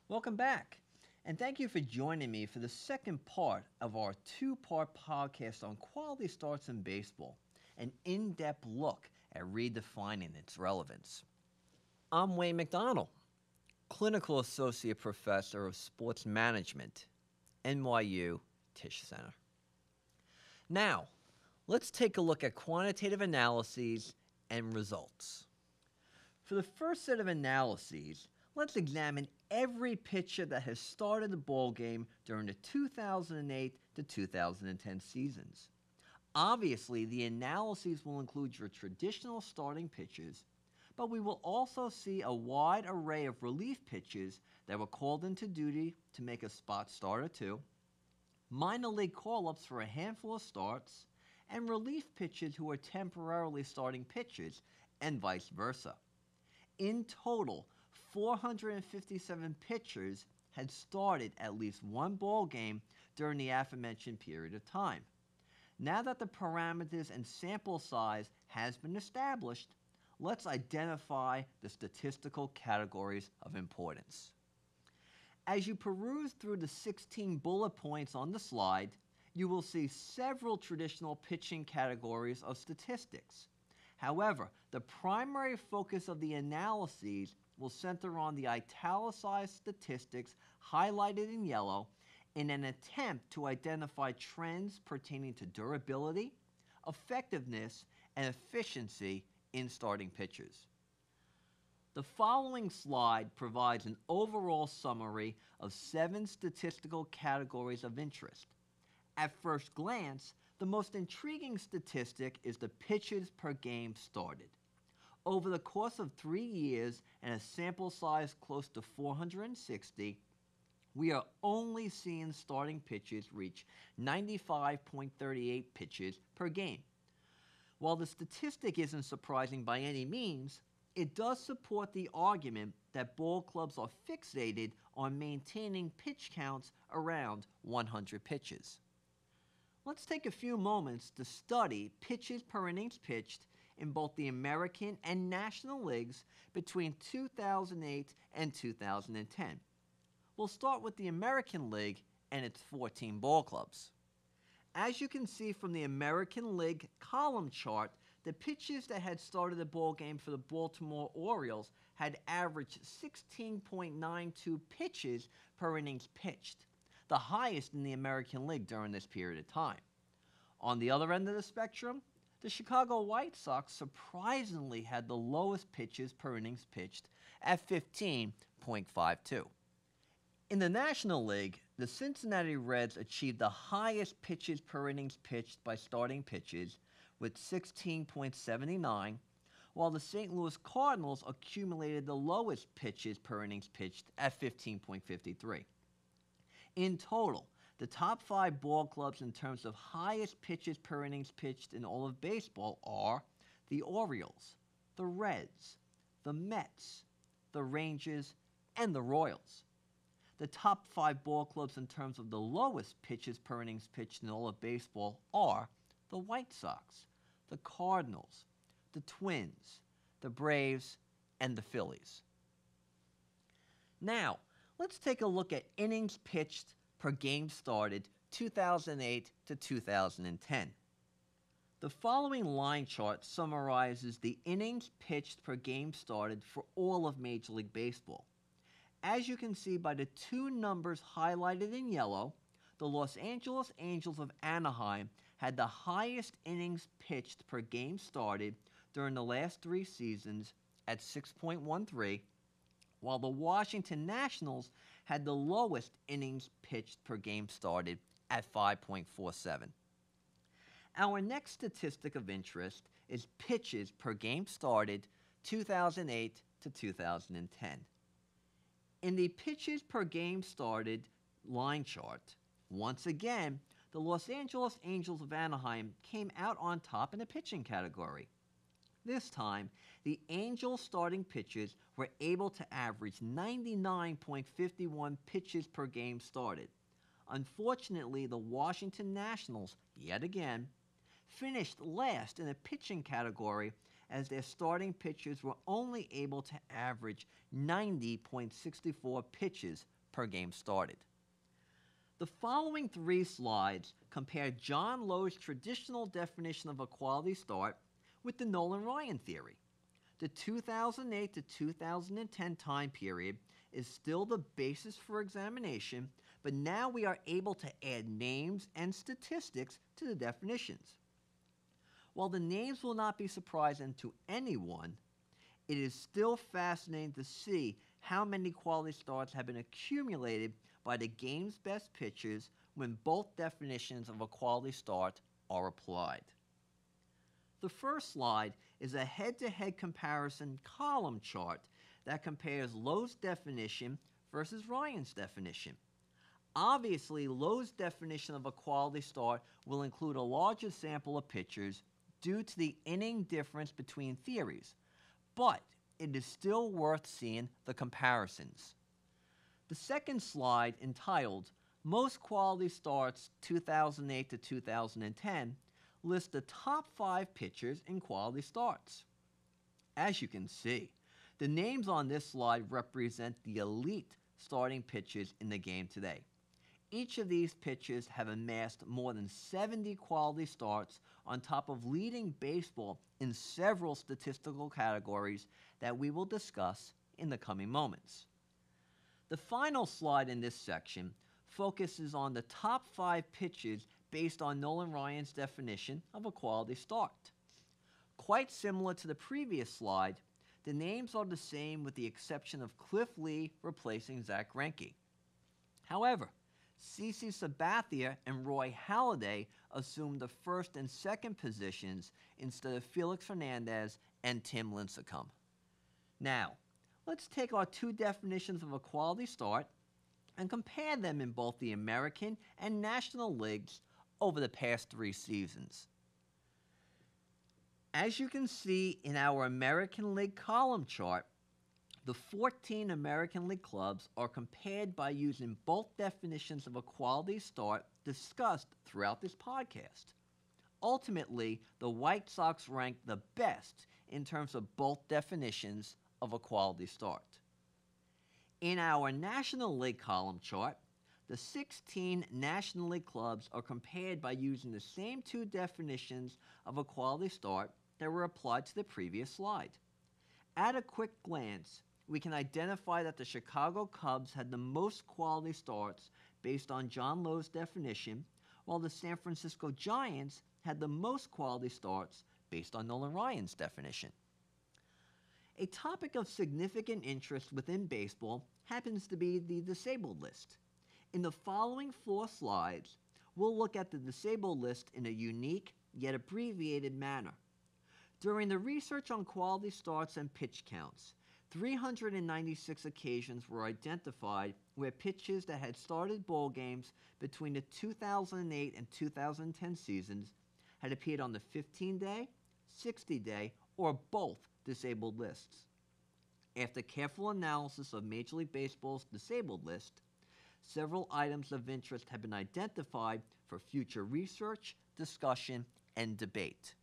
Welcome back, and thank you for joining me for the second part of our two-part podcast on quality starts in baseball, an in-depth look at redefining its relevance. I'm Wayne McDonnell, Clinical Associate Professor of Sports Management, NYU Tisch Center. Now, let's take a look at quantitative analyses and results. For the first set of analyses, let's examine every pitcher that has started the ball game during the 2008 to 2010 seasons. Obviously, the analyses will include your traditional starting pitchers, but we will also see a wide array of relief pitchers that were called into duty to make a spot start or two, minor league call-ups for a handful of starts, and relief pitchers who are temporarily starting pitchers, and vice versa. In total, 457 pitchers had started at least one ball game during the aforementioned period of time. Now that the parameters and sample size has been established, let's identify the statistical categories of importance. As you peruse through the 16 bullet points on the slide, you will see several traditional pitching categories of statistics. However, the primary focus of the analyses will center on the italicized statistics highlighted in yellow in an attempt to identify trends pertaining to durability, effectiveness, and efficiency in starting pitchers. The following slide provides an overall summary of 7 statistical categories of interest. At first glance, the most intriguing statistic is the pitches per game started. Over the course of 3 years and a sample size close to 460, we are only seeing starting pitchers reach 95.38 pitches per game. While the statistic isn't surprising by any means, it does support the argument that ball clubs are fixated on maintaining pitch counts around 100 pitches. Let's take a few moments to study pitches per innings pitched in both the American and National Leagues between 2008 and 2010. We'll start with the American League and its 14 ball clubs. As you can see from the American League column chart, the pitchers that had started the ball game for the Baltimore Orioles had averaged 16.92 pitches per innings pitched, the highest in the American League during this period of time. On the other end of the spectrum, the Chicago White Sox surprisingly had the lowest pitches per innings pitched at 15.52. In the National League, the Cincinnati Reds achieved the highest pitches per innings pitched by starting pitchers with 16.79, while the St. Louis Cardinals accumulated the lowest pitches per innings pitched at 15.53. In total, the top 5 ball clubs in terms of highest pitches per innings pitched in all of baseball are the Orioles, the Reds, the Mets, the Rangers, and the Royals. The top 5 ball clubs in terms of the lowest pitches per innings pitched in all of baseball are the White Sox, the Cardinals, the Twins, the Braves, and the Phillies. Now, let's take a look at innings pitched per game started 2008 to 2010. The following line chart summarizes the innings pitched per game started for all of Major League Baseball. As you can see by the 2 numbers highlighted in yellow, the Los Angeles Angels of Anaheim had the highest innings pitched per game started during the last 3 seasons at 6.13, while the Washington Nationals had the lowest innings pitched per game started at 5.47. Our next statistic of interest is pitches per game started 2008 to 2010. In the pitches per game started line chart, once again, the Los Angeles Angels of Anaheim came out on top in the pitching category. This time, the Angels starting pitchers were able to average 99.51 pitches per game started. Unfortunately, the Washington Nationals, yet again, finished last in the pitching category as their starting pitchers were only able to average 90.64 pitches per game started. The following 3 slides compare John Lowe's traditional definition of a quality start with the Nolan-Ryan theory. The 2008 to 2010 time period is still the basis for examination, but now we are able to add names and statistics to the definitions. While the names will not be surprising to anyone, it is still fascinating to see how many quality starts have been accumulated by the game's best pitchers when both definitions of a quality start are applied. The first slide is a head-to-head comparison column chart that compares Lowe's definition versus Ryan's definition. Obviously, Lowe's definition of a quality start will include a larger sample of pitchers due to the inning difference between theories, but it is still worth seeing the comparisons. The second slide, entitled Most Quality Starts 2008 to 2010, lists the top 5 pitchers in quality starts. As you can see, the names on this slide represent the elite starting pitchers in the game today. Each of these pitchers have amassed more than 70 quality starts on top of leading baseball in several statistical categories that we will discuss in the coming moments. The final slide in this section focuses on the top 5 pitchers based on Nolan-Ryan's definition of a quality start. Quite similar to the previous slide, the names are the same with the exception of Cliff Lee replacing Zach Greinke. However, CC Sabathia and Roy Halladay assumed the first and second positions instead of Felix Hernandez and Tim Lincecum. Now, let's take our 2 definitions of a quality start and compare them in both the American and National Leagues over the past 3 seasons. As you can see in our American League column chart, the 14 American League clubs are compared by using both definitions of a quality start discussed throughout this podcast. Ultimately, the White Sox rank the best in terms of both definitions of a quality start. In our National League column chart, the 16 National League clubs are compared by using the same 2 definitions of a quality start that were applied to the previous slide. At a quick glance, we can identify that the Chicago Cubs had the most quality starts based on John Lowe's definition, while the San Francisco Giants had the most quality starts based on Nolan Ryan's definition. A topic of significant interest within baseball happens to be the disabled list. In the following 4 slides, we'll look at the disabled list in a unique yet abbreviated manner. During the research on quality starts and pitch counts, 396 occasions were identified where pitchers that had started ball games between the 2008 and 2010 seasons had appeared on the 15-day, 60-day, or both disabled lists. After careful analysis of Major League Baseball's disabled list, several items of interest have been identified for future research, discussion, and debate.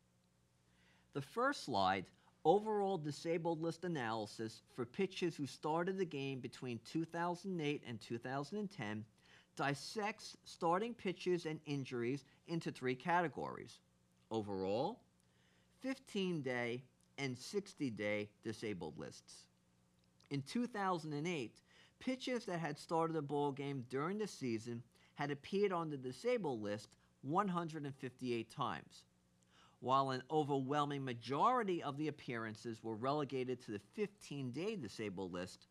The first slide, overall disabled list analysis for pitchers who started the game between 2008 and 2010, dissects starting pitchers and injuries into 3 categories: overall, 15-day, and 60-day disabled lists. In 2008, pitchers that had started a ball game during the season had appeared on the disabled list 158 times. While an overwhelming majority of the appearances were relegated to the 15-day disabled list,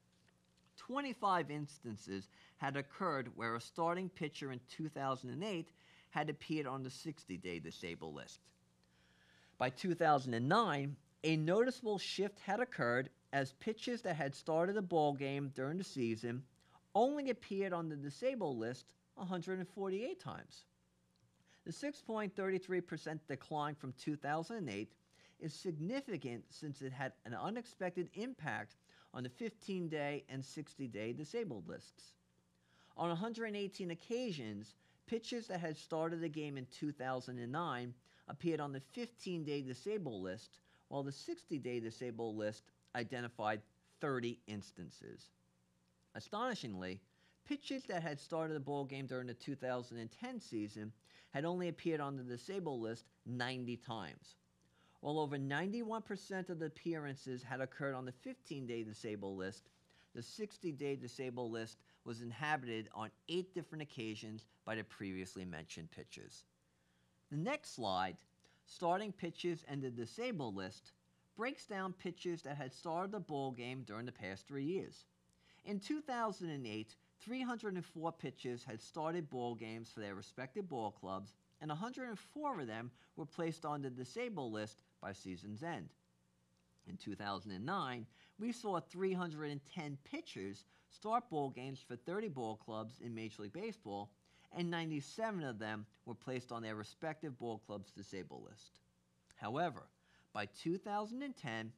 25 instances had occurred where a starting pitcher in 2008 had appeared on the 60-day disabled list. By 2009, a noticeable shift had occurred as pitchers that had started a ball game during the season only appeared on the disabled list 148 times. The 6.33% decline from 2008 is significant since it had an unexpected impact on the 15-day and 60-day disabled lists. On 118 occasions, pitchers that had started the game in 2009 appeared on the 15-day disabled list, while the 60-day disabled list identified 30 instances. Astonishingly, Pitchers that had started a ball game during the 2010 season had only appeared on the disabled list 90 times. While over 91% of the appearances had occurred on the 15-day disabled list, the 60-day disabled list was inhabited on 8 different occasions by the previously mentioned pitchers. The next slide, starting pitchers and the disabled list, breaks down pitchers that had started a ball game during the past 3 years. In 2008, 304 pitchers had started ball games for their respective ball clubs, and 104 of them were placed on the disabled list by season's end. In 2009, we saw 310 pitchers start ball games for 30 ball clubs in Major League Baseball, and 97 of them were placed on their respective ball club's disabled list. However, by 2010,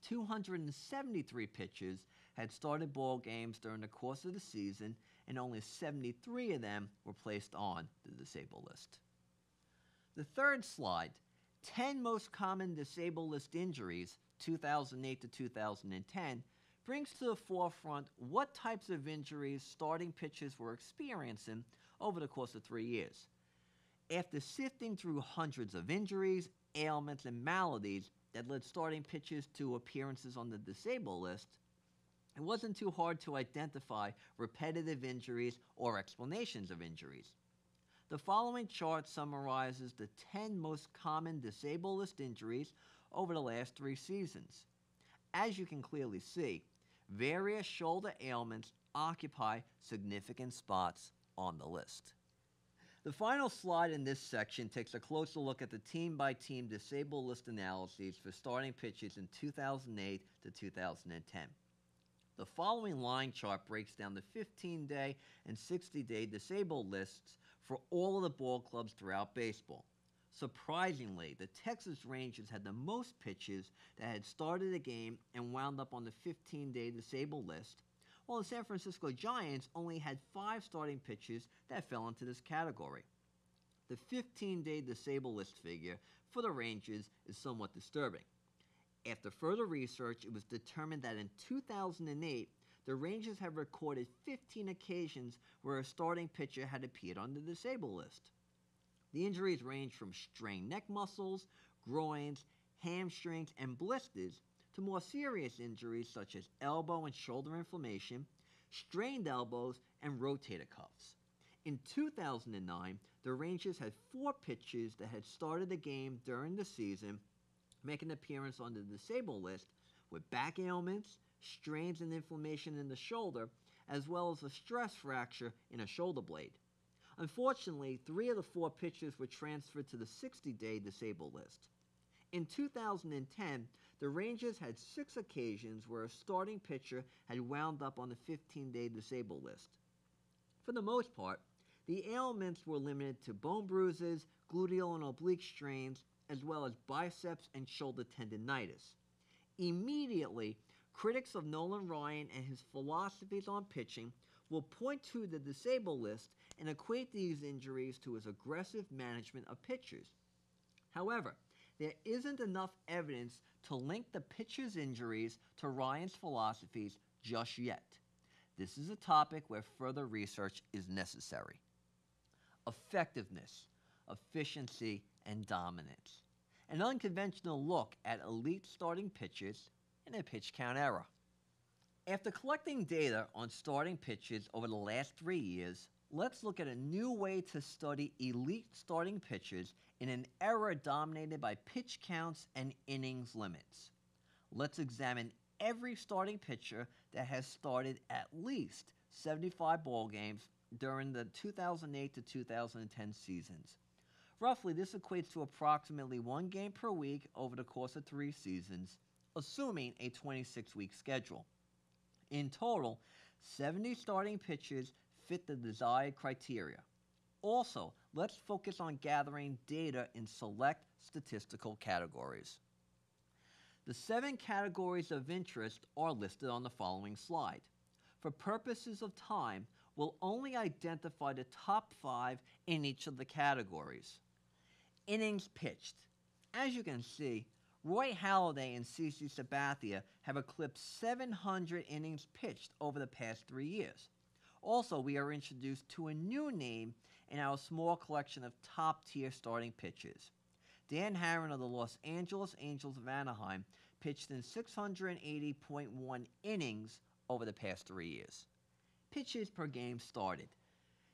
273 pitchers had started ball games during the course of the season, and only 73 of them were placed on the disabled list. The third slide, 10 most common disabled list injuries, 2008 to 2010, brings to the forefront what types of injuries starting pitchers were experiencing over the course of 3 years. After sifting through hundreds of injuries, ailments, and maladies that led starting pitchers to appearances on the disabled list, it wasn't too hard to identify repetitive injuries or explanations of injuries. The following chart summarizes the 10 most common disabled list injuries over the last 3 seasons. As you can clearly see, various shoulder ailments occupy significant spots on the list. The final slide in this section takes a closer look at the team-by-team disabled list analyses for starting pitchers in 2008 to 2010. The following line chart breaks down the 15-day and 60-day disabled lists for all of the ball clubs throughout baseball. Surprisingly, the Texas Rangers had the most pitchers that had started a game and wound up on the 15-day disabled list, while the San Francisco Giants only had 5 starting pitchers that fell into this category. The 15-day disabled list figure for the Rangers is somewhat disturbing. After further research, it was determined that in 2008, the Rangers have recorded 15 occasions where a starting pitcher had appeared on the disabled list. The injuries range from strained neck muscles, groins, hamstrings, and blisters to more serious injuries such as elbow and shoulder inflammation, strained elbows, and rotator cuffs. In 2009, the Rangers had 4 pitchers that had started the game during the season make an appearance on the disabled list with back ailments, strains and inflammation in the shoulder, as well as a stress fracture in a shoulder blade. Unfortunately, 3 of the 4 pitchers were transferred to the 60-day disabled list. In 2010, the Rangers had 6 occasions where a starting pitcher had wound up on the 15-day disabled list. For the most part, the ailments were limited to bone bruises, gluteal and oblique strains, as well as biceps and shoulder tendinitis. Immediately, critics of Nolan Ryan and his philosophies on pitching will point to the disabled list and equate these injuries to his aggressive management of pitchers. However, there isn't enough evidence to link the pitcher's injuries to Ryan's philosophies just yet. This is a topic where further research is necessary. Effectiveness, efficiency, and dominance. An unconventional look at elite starting pitchers in a pitch count era. After collecting data on starting pitchers over the last 3 years, let's look at a new way to study elite starting pitchers in an era dominated by pitch counts and innings limits. Let's examine every starting pitcher that has started at least 75 ball games during the 2008 to 2010 seasons. Roughly, this equates to approximately 1 game per week over the course of 3 seasons, assuming a 26-week schedule. In total, 70 starting pitchers fit the desired criteria. Also, let's focus on gathering data in select statistical categories. The 7 categories of interest are listed on the following slide. For purposes of time, we'll only identify the top 5 in each of the categories. Innings pitched. As you can see, Roy Halladay and CC Sabathia have eclipsed 700 innings pitched over the past 3 years. Also, we are introduced to a new name in our small collection of top-tier starting pitchers. Dan Harron of the Los Angeles Angels of Anaheim pitched in 680.1 innings over the past 3 years. Pitches per game started.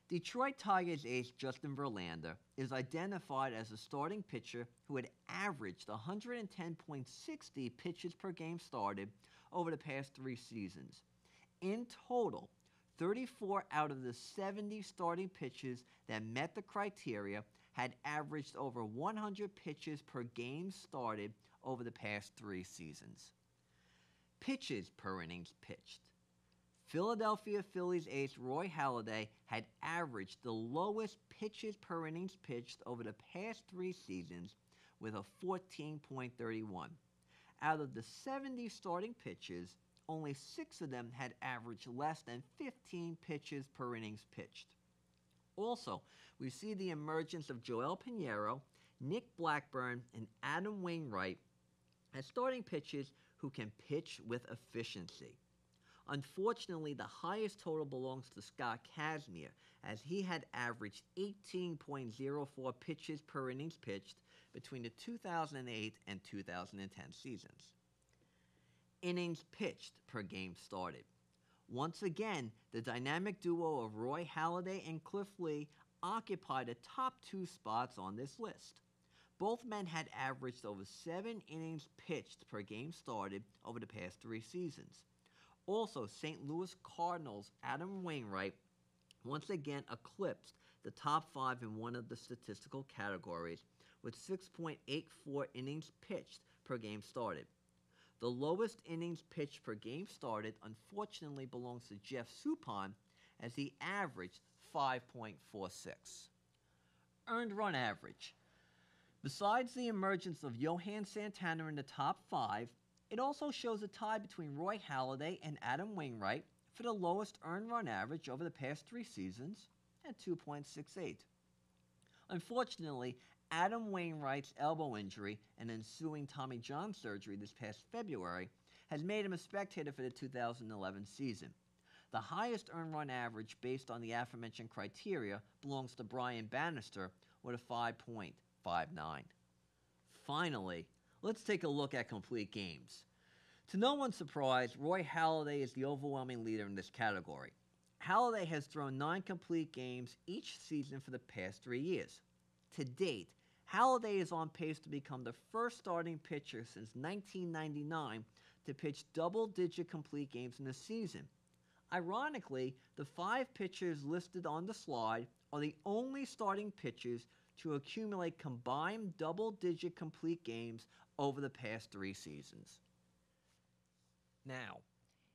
Detroit Tigers ace Justin Verlander is identified as a starting pitcher who had averaged 110.60 pitches per game started over the past 3 seasons. In total, 34 out of the 70 starting pitchers that met the criteria had averaged over 100 pitches per game started over the past 3 seasons. Pitches per innings pitched. Philadelphia Phillies ace Roy Halladay had averaged the lowest pitches per innings pitched over the past 3 seasons with a 14.31. Out of the 70 starting pitchers, only 6 of them had averaged less than 15 pitches per innings pitched. Also, we see the emergence of Joel Pinheiro, Nick Blackburn, and Adam Wainwright as starting pitchers who can pitch with efficiency. Unfortunately, the highest total belongs to Scott Kazmir, as he had averaged 18.04 pitches per innings pitched between the 2008 and 2010 seasons. Innings pitched per game started. Once again, the dynamic duo of Roy Halladay and Cliff Lee occupied the top 2 spots on this list. Both men had averaged over 7 innings pitched per game started over the past 3 seasons. Also, St. Louis Cardinals' Adam Wainwright once again eclipsed the top 5 in one of the statistical categories with 6.84 innings pitched per game started. The lowest innings pitched per game started unfortunately belongs to Jeff Suppan, as he averaged 5.46. Earned run average. Besides the emergence of Johan Santana in the top 5, it also shows a tie between Roy Halladay and Adam Wainwright for the lowest earned run average over the past 3 seasons at 2.68. Unfortunately, Adam Wainwright's elbow injury and ensuing Tommy John surgery this past February has made him a spectator for the 2011 season. The highest earned run average based on the aforementioned criteria belongs to Brian Bannister with a 5.59. Finally, let's take a look at complete games. To no one's surprise, Roy Halladay is the overwhelming leader in this category. Halladay has thrown 9 complete games each season for the past 3 years. To date, Halladay is on pace to become the first starting pitcher since 1999 to pitch double-digit complete games in a season. Ironically, the 5 pitchers listed on the slide are the only starting pitchers to accumulate combined double-digit complete games over the past 3 seasons. Now,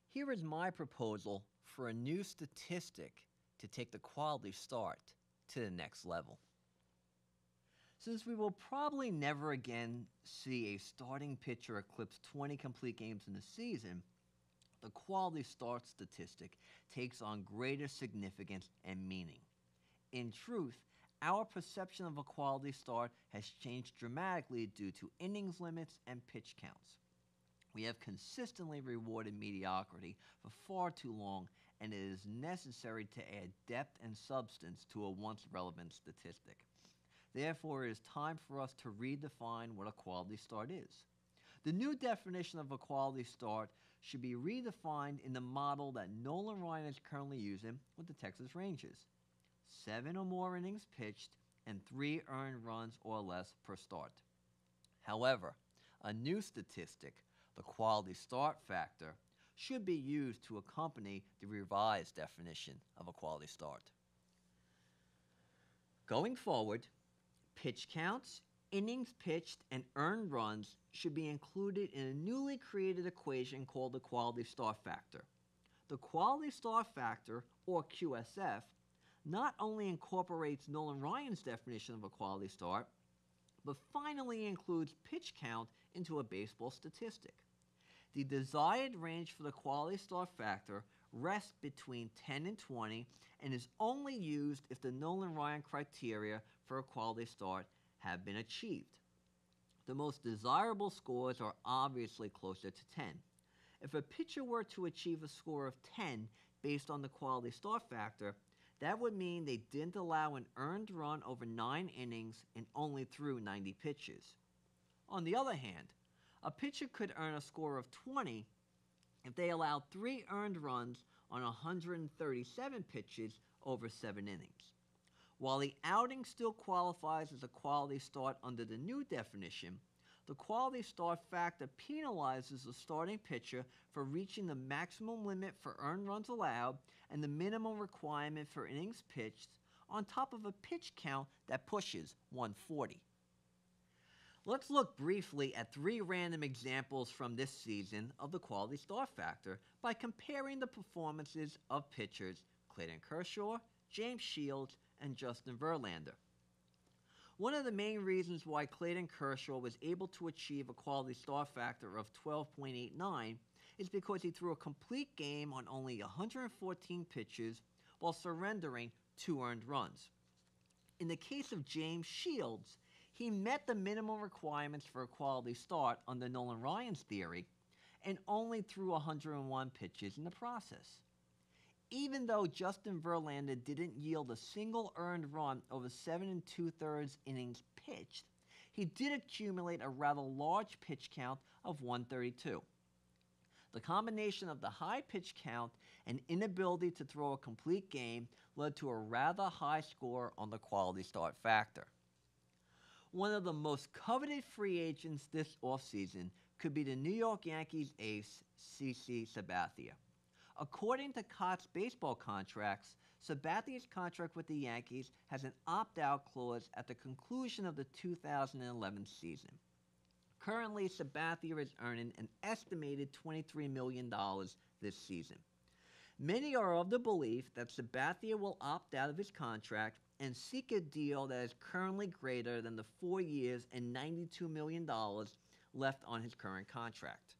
here is my proposal for a new statistic to take the quality start to the next level. Since we will probably never again see a starting pitcher eclipse 20 complete games in a season, the quality start statistic takes on greater significance and meaning. In truth, our perception of a quality start has changed dramatically due to innings limits and pitch counts. We have consistently rewarded mediocrity for far too long, and it is necessary to add depth and substance to a once relevant statistic. Therefore, it is time for us to redefine what a quality start is. The new definition of a quality start should be redefined in the model that Nolan Ryan is currently using with the Texas Rangers. 7 or more innings pitched and 3 earned runs or less per start. However, a new statistic, the quality start factor, should be used to accompany the revised definition of a quality start. Going forward, pitch counts, innings pitched, and earned runs should be included in a newly created equation called the quality start factor. The quality start factor, or QSF, not only incorporates Nolan Ryan's definition of a quality start, but finally includes pitch count into a baseball statistic. The desired range for the quality start factor rests between 10 and 20 and is only used if the Nolan Ryan criteria for a quality start have been achieved. The most desirable scores are obviously closer to 10. If a pitcher were to achieve a score of 10, based on the quality start factor, that would mean they didn't allow an earned run over 9 innings and only threw 90 pitches. On the other hand, a pitcher could earn a score of 20 if they allowed 3 earned runs on 137 pitches over 7 innings. While the outing still qualifies as a quality start under the new definition, the quality start factor penalizes the starting pitcher for reaching the maximum limit for earned runs allowed and the minimum requirement for innings pitched, on top of a pitch count that pushes 140. Let's look briefly at 3 random examples from this season of the quality start factor by comparing the performances of pitchers Clayton Kershaw, James Shields, and Justin Verlander. One of the main reasons why Clayton Kershaw was able to achieve a quality start factor of 12.89 is because he threw a complete game on only 114 pitches while surrendering 2 earned runs. In the case of James Shields, he met the minimum requirements for a quality start under Nolan Ryan's theory and only threw 101 pitches in the process. Even though Justin Verlander didn't yield a single earned run over 7 2/3 innings pitched, he did accumulate a rather large pitch count of 132. The combination of the high pitch count and inability to throw a complete game led to a rather high score on the quality start factor. One of the most coveted free agents this offseason could be the New York Yankees ace, CC Sabathia. According to Cott's baseball contracts, Sabathia's contract with the Yankees has an opt-out clause at the conclusion of the 2011 season. Currently, Sabathia is earning an estimated $23 million this season. Many are of the belief that Sabathia will opt out of his contract and seek a deal that is currently greater than the 4 years and $92 million left on his current contract.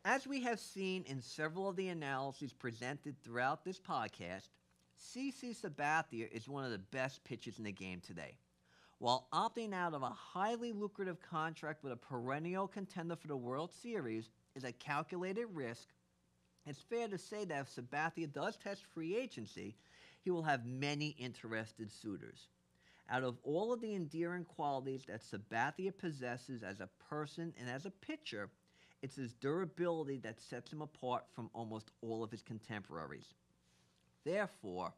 As we have seen in several of the analyses presented throughout this podcast, CC Sabathia is one of the best pitchers in the game today. While opting out of a highly lucrative contract with a perennial contender for the World Series is a calculated risk, it's fair to say that if Sabathia does test free agency, he will have many interested suitors. Out of all of the endearing qualities that Sabathia possesses as a person and as a pitcher, it's his durability that sets him apart from almost all of his contemporaries. Therefore,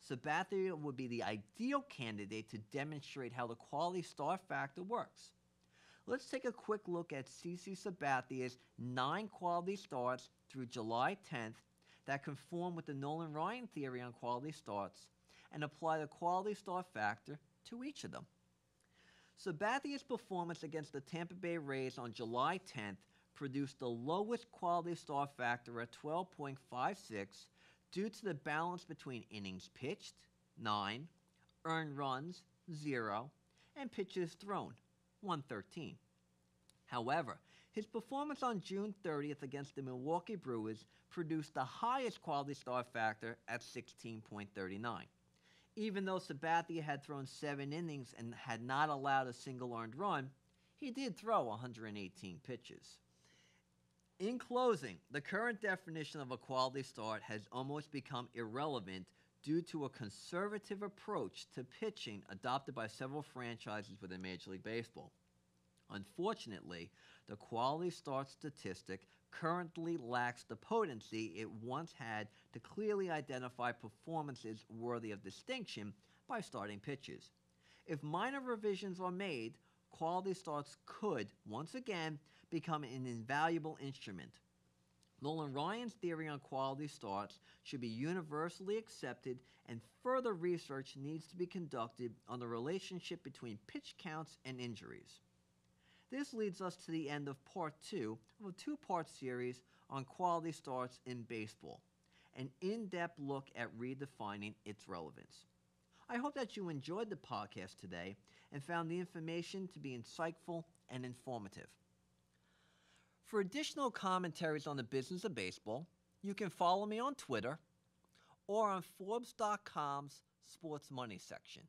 Sabathia would be the ideal candidate to demonstrate how the quality start factor works. Let's take a quick look at CC Sabathia's 9 quality starts through July 10th that conform with the Nolan Ryan theory on quality starts and apply the quality start factor to each of them. Sabathia's performance against the Tampa Bay Rays on July 10th produced the lowest quality start factor at 12.56 due to the balance between innings pitched, 9, earned runs, 0, and pitches thrown, 113. However, his performance on June 30th against the Milwaukee Brewers produced the highest quality start factor at 16.39. Even though Sabathia had thrown 7 innings and had not allowed a single earned run, he did throw 118 pitches. In closing, the current definition of a quality start has almost become irrelevant due to a conservative approach to pitching adopted by several franchises within Major League Baseball. Unfortunately, the quality start statistic currently lacks the potency it once had to clearly identify performances worthy of distinction by starting pitchers. If minor revisions are made, quality starts could, once again, become an invaluable instrument. Nolan Ryan's theory on quality starts should be universally accepted, and further research needs to be conducted on the relationship between pitch counts and injuries. This leads us to the end of part 2 of a 2-part series on quality starts in baseball, an in-depth look at redefining its relevance. I hope that you enjoyed the podcast today and found the information to be insightful and informative. For additional commentaries on the business of baseball, you can follow me on Twitter or on Forbes.com's Sports Money section.